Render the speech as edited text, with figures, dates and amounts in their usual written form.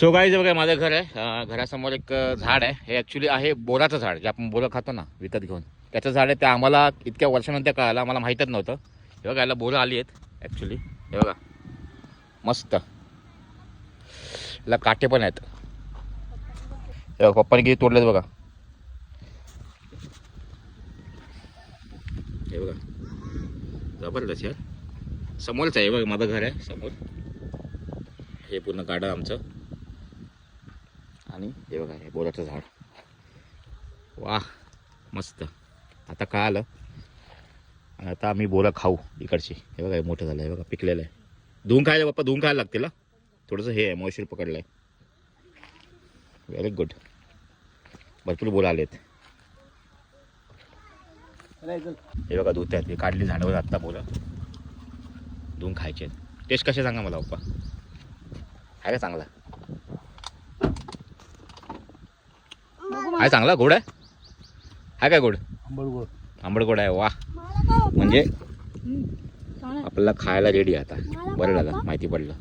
So guys बघा माझं घर आहे, घरासमोर एक झाड आहे. हे ॲक्च्युली आहे बोराचं झाड, जे आपण बोरं खातो ना विकत घेऊन, त्याचं झाड आहे. ते आम्हाला इतक्या वर्षानंतर कळालं, आम्हाला माहीतच नव्हतं. हे बघा याला बोरं आली आहेत ॲक्च्युली. हे बघा मस्त, याला काटे पण आहेत. हे बघा पप्पाने किती तोडलेत बघा. हे बघा जबरदस्त यार. समोरच आहे बघा माझं घर आहे समोर. हे पूर्ण गार्डन आमचं. आणि हे बघा हे बोराचं झाड. वाह मस्त. आता काय आलं, आणि आता आम्ही बोरं खाऊ इकडची. हे बघा हे मोठं झालं आहे बघा, पिकलेलं आहे. धुवून खायला पप्पा, धुवून खायला लागतील ना, थोडंसं हे आहे मॉइश्चर पकडलं आहे. Very good. भरपूर बोरं आलेत. हे बघा धुत आहेत, हे काढली झाडावर आत्ता बोरं, धुवून खायचे. टेस्ट कसे सांगा मला पप्पा, आहे का चांगला? आहे चांगला, गोड आहे? आहे काय गोड? आंबट गोड आहे. वा, म्हणजे आपल्याला खायला रेडी आता. बरं झालं माहिती पडलं.